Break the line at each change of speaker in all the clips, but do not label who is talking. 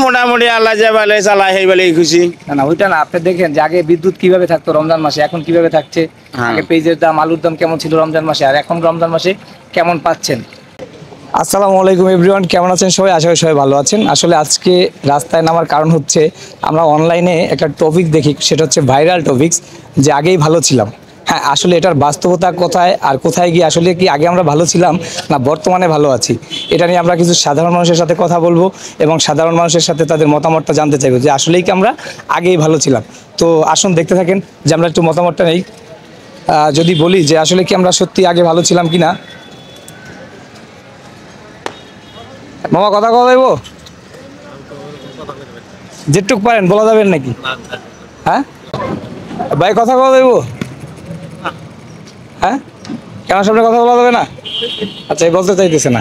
মোটামুটি আল্লাহ যা ভালো চালায় সেই বলেই খুশি।
না ওইটা না, আপনি দেখেন যে আগে বিদ্যুৎ কিভাবে থাকতো রমজান মাসে, এখন কিভাবে থাকছে। আগে পেঁয়াজের দাম, আলুর দাম কেমন ছিল রমজান মাসে, আর এখন রমজান মাসে কেমন পাচ্ছেন। আসসালামু আলাইকুম এভরিওয়ান, কেমন আছেন সবাই? আশা করি সবাই ভালো আছেন। আসলে আজকে রাস্তায় নামার কারণ হচ্ছে আমরা অনলাইনে একটা টপিক দেখি, সেটা হচ্ছে ভাইরাল টপিকস, যে আগেই ভালো ছিলাম। হ্যাঁ, আসলে এটার বাস্তবতা কোথায় আর কোথায় গিয়ে আসলে কি আগে আমরা ভালো ছিলাম না বর্তমানে ভালো আছি, এটা নিয়ে আমরা কিছু সাধারণ মানুষের সাথে কথা বলবো এবং সাধারণ মানুষের সাথে তাদের মতামতটা জানতে চাইবো যে আসলেই কি আমরা আগেই ভালো ছিলাম। তো আসুন দেখতে থাকেন যে আমরা একটু মতামতটা নেই। যদি বলি যে আসলে কি আমরা সত্যি আগে ভালো ছিলাম কি না। মামা কথা বলব, যেটুক পারেন বলা যাবেন নাকি? হ্যাঁ ভাই, কথা বলব। হ্যাঁ, কেন সামনে কথা বলা যাবে না? আচ্ছা, বলতে চাইতেছে না,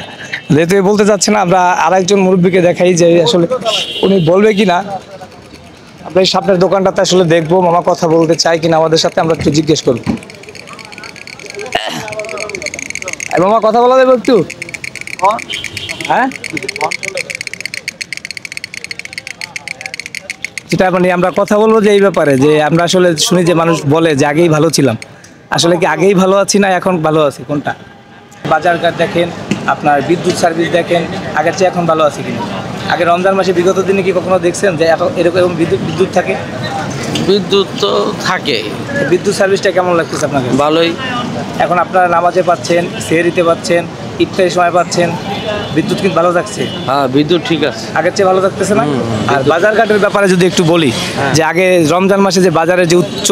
যেহেতু বলতে চাচ্ছে না, আমরা আরেকজন মুরব্বীকে দেখাই যে আসলে উনি বলবে কিনা। আমরা এই সামনের দোকানটাতে আসলে দেখবো মামা কথা বলতে চাই কিনা আমাদের সাথে, আমরা একটু জিজ্ঞেস করবো। মামা কথা বলা যাবে একটু? হ্যাঁ, যেটা মানে আমরা কথা বলবো যে এই ব্যাপারে, যে আমরা আসলে শুনি যে মানুষ বলে যে আগেই ভালো ছিলাম, আসলে কি আগেই ভালো আছি না এখন ভালো আছি, কোনটা? বাজার ঘাট দেখেন, আপনার বিদ্যুৎ সার্ভিস দেখেন, আগের চেয়ে এখন ভালো আছে কিনা। আগে রমজান মাসে বিগত দিনে কি কখনো দেখছেন যে এরকম বিদ্যুৎ থাকে?
বিদ্যুৎ তো থাকে।
বিদ্যুৎ সার্ভিসটা কেমন লাগতেছে আপনাকে?
ভালোই।
এখন আপনারা নামাজে পাচ্ছেন, সেহরিতে পাচ্ছেন, ইফতারের সময় পাচ্ছেন, বিদ্যুৎ কিন্তু ভালো থাকছে।
হ্যাঁ, বিদ্যুৎ ঠিক আছে,
আগের চেয়ে ভালো থাকতেছে না। আর বাজার ঘাটের ব্যাপারে যদি একটু বলি, যে আগে রমজান মাসে যে বাজারে যে উচ্চ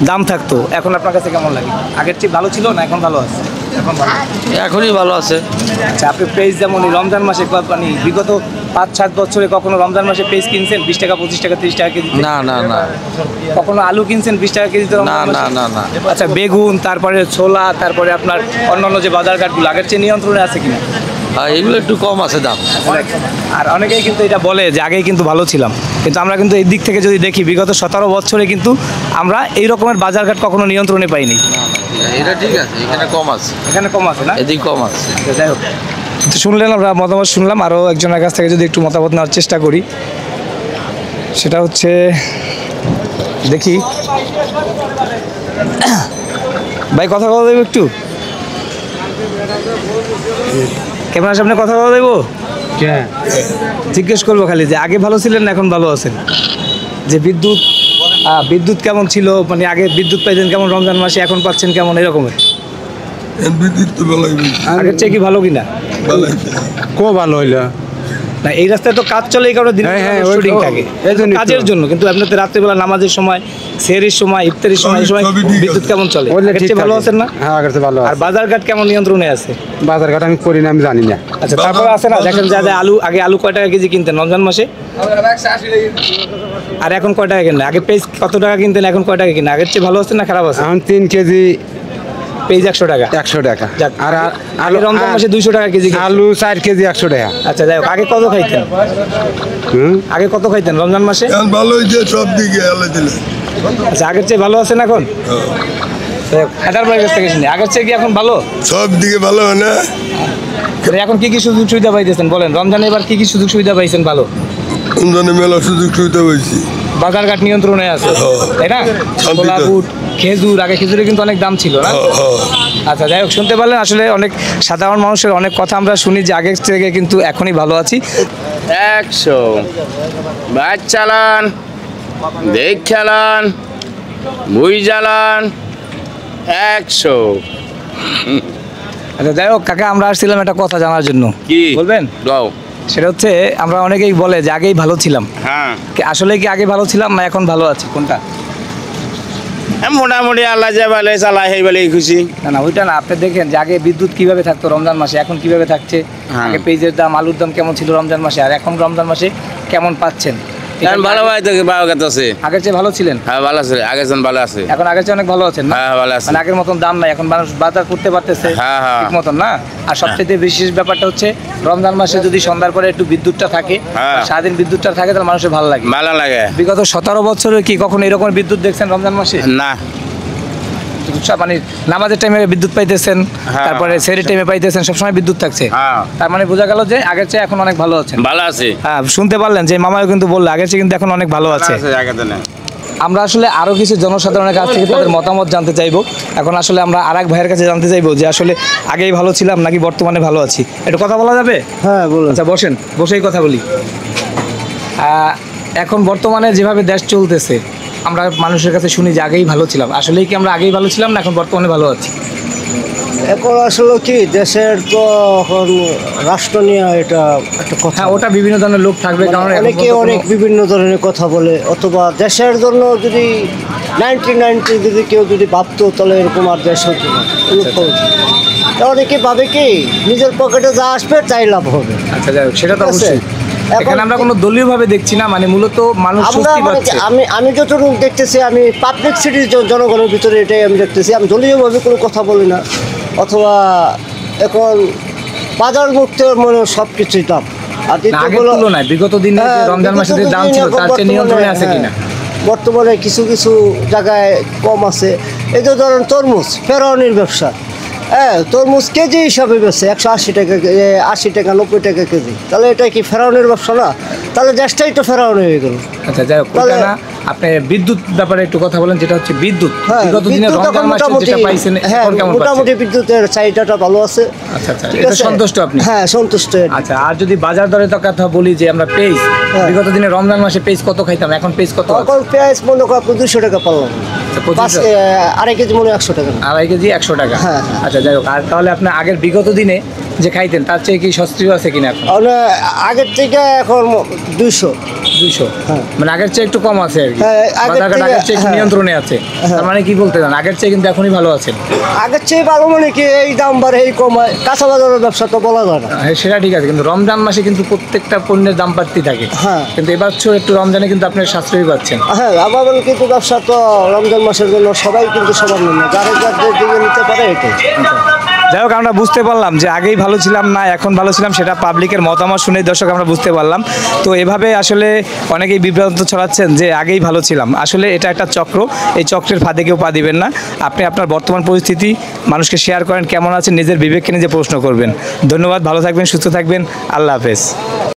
দাম থাকতো, এখন আপনার কাছে কেমন লাগে? আগের চেয়ে ভালো ছিল না এখন ভালো আছে? এখন ভালো,
এখনই ভালো আছে।
আচ্ছা, আপনি পেঁয়াজ যেমন রমজান মাসে মানে বিগত 5-7 বছরে কখনো রমজান মাসে পেঁয়াজ কিনছেন 20 টাকা, 25 টাকা, 30 টাকা কেজি?
না না না।
কখনো আলু কিনছেন 20 টাকা কেজি?
না না না না।
আচ্ছা, বেগুন, তারপরে ছোলা, তারপরে আপনার অন্যান্য যে বাজার ঘাটগুলো আগের চেয়ে নিয়ন্ত্রণে আছে কিনা?
এগুলো একটু কম আছে দাম।
আর অনেকেই কিন্তু এটা বলে যে আগেই কিন্তু ভালো ছিলাম, কিন্তু আমরা কিন্তু এই দিক থেকে যদি দেখি বিগত 17 বছরে কিন্তু আমরা এই রকমের বাজারঘাট কখনো নিয়ন্ত্রণে পাইনি।
এটা ঠিক আছে, এখানে কম আছে।
এখানে কম আছে না,
এদিকে কম আছে।
যাই হোক, শুনলেন, আমরা মতামত শুনলাম। আরও একজনের কাছ থেকে যদি একটু মতামত নেওয়ার চেষ্টা করি, সেটা হচ্ছে দেখি। ভাই, কথা বলা দেবো একটু? ক্যামেরার সামনে কথা বলা দেবো? জিজ্ঞেস করবো খালি যে আগে ভালো ছিলেন না এখন ভালো আছেন? যে বিদ্যুৎ কেমন ছিল, মানে আগে বিদ্যুৎ পাইতেন কেমন রমজান মাসে, এখন পাচ্ছেন কেমন, এরকমের? আগের চেয়ে কি ভালো কিনা?
খুব ভালো হইলো
না, এই রাস্তায় তো কাজ চলে, এই কারণে শুটিং থাকে কাজের জন্য, কিন্তু আপনার তো রাত্রিবেলা নামাজের সময়, সেহরির সময়, ইফতারির সময়, এই সময় বিদ্যুৎ কেমন চলে? আগের চেয়ে ভালো আছেন না?
হ্যাঁ, আগের চেয়ে ভালো।
আর বাজার ঘাট কেমন নিয়ন্ত্রণে আছে?
বাজার ঘাট আমি করি না, আমি জানি না।
আচ্ছা, তারপরে আছে না, দেখেন যে আলু কয় টাকা কেজি কিনতেন রমজান মাসে, আর এখন কয় টাকা কিনতেন? আগে পেঁয়াজ কত টাকা কিনতেন, এখন কয় টাকা কিনেন? আগের চেয়ে ভালো আছে না খারাপ আছে?
এখন 3 কেজি
পেঁয়াজ 100 টাকা।
100 টাকা।
আর আগে রমজান মাসে 200 টাকা কেজি।
আলু 4 কেজি 100 টাকা।
আচ্ছা, যাই হোক, আগে কত খাইতেন? আগে কত খাইতেন রমজান মাসে?
ভালো হয়েছে সব দিকে আলো দিলে।
আচ্ছা, আগের চেয়ে ভালো আছেন এখন? হাটার বাড়ির কাছ থেকে শুনি, আগের চেয়ে কি এখন ভালো?
সব দিকে ভালো হয় না।
এখন কি কি সুযোগ সুবিধা পাইতেছেন বলেন? রমজানে এবার কি কি সুযোগ সুবিধা পাইছেন ভালো?
রমজানে মেলা সুযোগ সুবিধা পাইছি।
বাজারঘাট নিয়ন্ত্রণে আছে, তাই না? ছোলা, বুট, খেজুর, আগে খেজুরের কিন্তু অনেক দাম ছিল না? আচ্ছা, যাই হোক, শুনতে পারলেন আসলে অনেক সাধারণ মানুষের অনেক কথা আমরা শুনি যে আগের থেকে কিন্তু এখনই ভালো আছি।
100 বাইক চালান, দেখ চালান, মুই জ্বালান, 100।
আচ্ছা, যাই হোক কাকা, আমরা আসছিলাম একটা কথা জানার জন্য।
কি
বলবেন?
গাও।
সেটা হচ্ছে আমরা অনেকেই বলে যে আগেই ভালো ছিলাম,
হ্যাঁ,
আসলে কি আগে ভালো ছিলাম না এখন ভালো আছি, কোনটা?
মোটামুটি আল্লাহ যা ভালো চালায় সেই বলেই খুশি।
না ওইটা না, আপনি দেখেন যে আগে বিদ্যুৎ কিভাবে থাকতো রমজান মাসে, এখন কিভাবে থাকছে। আগে পেঁয়াজের দাম, আলুর দাম কেমন ছিল রমজান মাসে, আর এখন রমজান মাসে কেমন পাচ্ছেন?
ভালো ভাই তো ভালো আছে।
আগের চেয়ে ভালো ছিলেন?
হ্যাঁ, ভালো আছে, আগের জন ভালো আছে।
এখন আগের চেয়ে অনেক ভালো আছেন না?
হ্যাঁ, ভালো আছে।
মানে আগের মতন দাম নাই, এখন মানুষ বাজার করতে পারতেছে ঠিক মতন না। আর সবচেয়ে বিশেষ ব্যাপারটা হচ্ছে রমজান মাসে যদি সন্ধ্যার পরে একটু বিদ্যুৎটা থাকে, সারাদিন বিদ্যুৎটা থাকে, তাহলে মানুষের ভালো লাগে।
ভালো লাগে।
বিগত 17 বছরে কি কখনো এরকম বিদ্যুৎ দেখছেন রমজান মাসে?
না।
মানে নামাজের টাইমে বিদ্যুৎ পাইতেছেন,
হ্যাঁ।
তারপরে সেরের টাইমে পাইতেছেন, সবসময় বিদ্যুৎ থাকছে।
হ্যাঁ।
তার মানে বোঝা গেল যে আগের চেয়ে এখন অনেক ভালো আছেন।
ভালো আছে।
হ্যাঁ, শুনতে পারলেন যে মামাও কিন্তু বললো আগের চেয়ে কিন্তু এখন অনেক ভালো আছে।
আগের দিনে।
আমরা আসলে আরো কিছু জনসাধারণের কাছ থেকে তাদের মতামত জানতে চাইবো। এখন আসলে আমরা আরেক ভাইয়ের কাছে জানতে চাইবো যে আসলে আগেই ভালো ছিলাম নাকি বর্তমানে ভালো আছি। একটু কথা বলা যাবে?
হ্যাঁ বলুন।
আচ্ছা বসেন, বসেই কথা বলি। এখন বর্তমানে যেভাবে দেশ চলতেছে, আমরা মানুষের কাছে শুনি যে আগেই ভালো ছিলাম। আসলেই কি আমরা আগেই ভালো ছিলাম না এখন বর্তমানে ভালো আছি?
এখন আসলে কি দেশের তো এখন রাষ্ট্র নিয়ে এটা একটা কথা।
হ্যাঁ, ওটা বিভিন্ন ধরনের লোক থাকবে, কারণ এখন
অনেকে
পর্যন্ত
অনেক বিভিন্ন ধরনের কথা বলে, অথবা দেশের জন্য যদি 90 যদি কেউ যদি ভাবতো তাহলে এরকম আর দেশ হতো না। তা অনেকে ভাবে কি নিজের পকেটে যা আসবে তাই লাভ হবে।
আচ্ছা যাই হোক, সেটা তো
ঠিক আছে।
অবশ্যই। এখানে আমরা কোনো দলীয় ভাবে দেখছি না, মানে মূলত মানুষ
আমরা
স্বস্তি
মানে
পাচ্ছে।
আমি যতটুকু দেখতেছি, আমি পাবলিক সিটির জনগণের ভিতরে এটাই আমি দেখতেছি। আমি দলীয়ভাবে কোনো কথা বলি না, অথবা এখন বাজার মুক্ত মনে সব কিছুই দাম। আর
না, আগের তুলনায় বিগত দিনে যে
হ্যাঁ,
রমজান মাসে যে
বিগত
দাম
দিনে
ছিল
এখন
তার চেয়ে নিয়ন্ত্রণে আছে কিনা?
বর্তমানে কিছু কিছু জায়গায় কম আছে। এই যে ধরেন তরমুজ, ফেরাউনির ব্যবসা। হ্যাঁ, তরমুজ কেজি হিসাবে বেছে 180 টাকা, 80 টাকা, 90 টাকা কেজি। তাহলে এটা কি ফেরাউনির ব্যবসা না? তাহলে দেশটাই তো ফেরাউনি হয়ে গেল।
আচ্ছা যাই হোক,
তাহলে-
ওটা না, আপনি বিদ্যুৎ ব্যাপারে একটু কথা বলেন। যেটা হচ্ছে বিদ্যুৎ,
হ্যাঁ,
বিগত দিনে
বিদ্যুৎ
রমজান
এখন
মাসে
মোটামুটি,
যেটা পাইছেন
হ্যাঁ,
এখন কেমন
মোটামুটি
পাচ্ছেন?
বিদ্যুতের চাহিদাটা ভালো আছে।
আচ্ছা আচ্ছা,
ঠিক
এটা
আছে?
সন্তুষ্ট আপনি?
হ্যাঁ, সন্তুষ্ট।
আচ্ছা, আর যদি বাজার দরের তো কথা বলি যে আমরা পেজ,
হ্যাঁ।
বিগত দিনে রমজান মাসে পেজ কত খাইতাম, এখন পেজ কত আছে?
এখন পেঁয়াজ মনে করো আপনি 200 টাকা পারলাম,
আচ্ছা, 25
আড়াই কেজি মনে হয় 100 টাকা।
আড়াই কেজি 100 টাকা।
হ্যাঁ।
আচ্ছা যাই হোক, আর তাহলে আপনার আগের বিগত দিনে যে খাইতেন তার চেয়ে কি সস্তীয় আছে কিনা এখন?
মানে আগের থেকে এখন 200।
200,
হ্যাঁ।
মানে আগের চেয়ে একটু কম আছে আর কি।
হ্যাঁ, আগের
বাজারঘাট
থেকে-
আগের চেয়ে একটু
হ্যাঁ।
নিয়ন্ত্রণে আছে। তার মানে কি বলতে চান, আগের চেয়ে কিন্তু এখনই ভালো আছেন?
আগের চেয়ে ভালো মানে কি, এই দাম বাড়ে এই কমায়, কাঁচা বাজারের ব্যবসা তো বলা যায় না।
হ্যাঁ, সেটা ঠিক আছে, কিন্তু রমজান মাসে কিন্তু প্রত্যেকটা পণ্যের দাম বাড়তি থাকে।
হ্যাঁ।
কিন্তু এবার একটু রমজানে কিন্তু আপনি সাশ্রয়ী পাচ্ছেন।
হ্যাঁ, আমার বলে কিন্তু ব্যবসা তো রমজান মাসের জন্য সবাই কিন্তু সবার না, যারা যার দিকে নিতে পারে এটাই।
যাই হোক, আমরা বুঝতে পারলাম যে আগেই ভালো ছিলাম না এখন ভালো ছিলাম, সেটা পাবলিকের মতামত শুনে দর্শক আমরা বুঝতে পারলাম। তো এভাবে আসলে অনেকেই বিভ্রান্ত ছড়াচ্ছেন যে আগেই ভালো ছিলাম। আসলে এটা একটা চক্র, এই চক্রের ফাঁদে কেউ পা দিবেন না। আপনি আপনার বর্তমান পরিস্থিতি মানুষকে শেয়ার করেন, কেমন আছেন নিজের বিবেককে নিজে প্রশ্ন করবেন। ধন্যবাদ, ভালো থাকবেন, সুস্থ থাকবেন, আল্লাহ হাফেজ।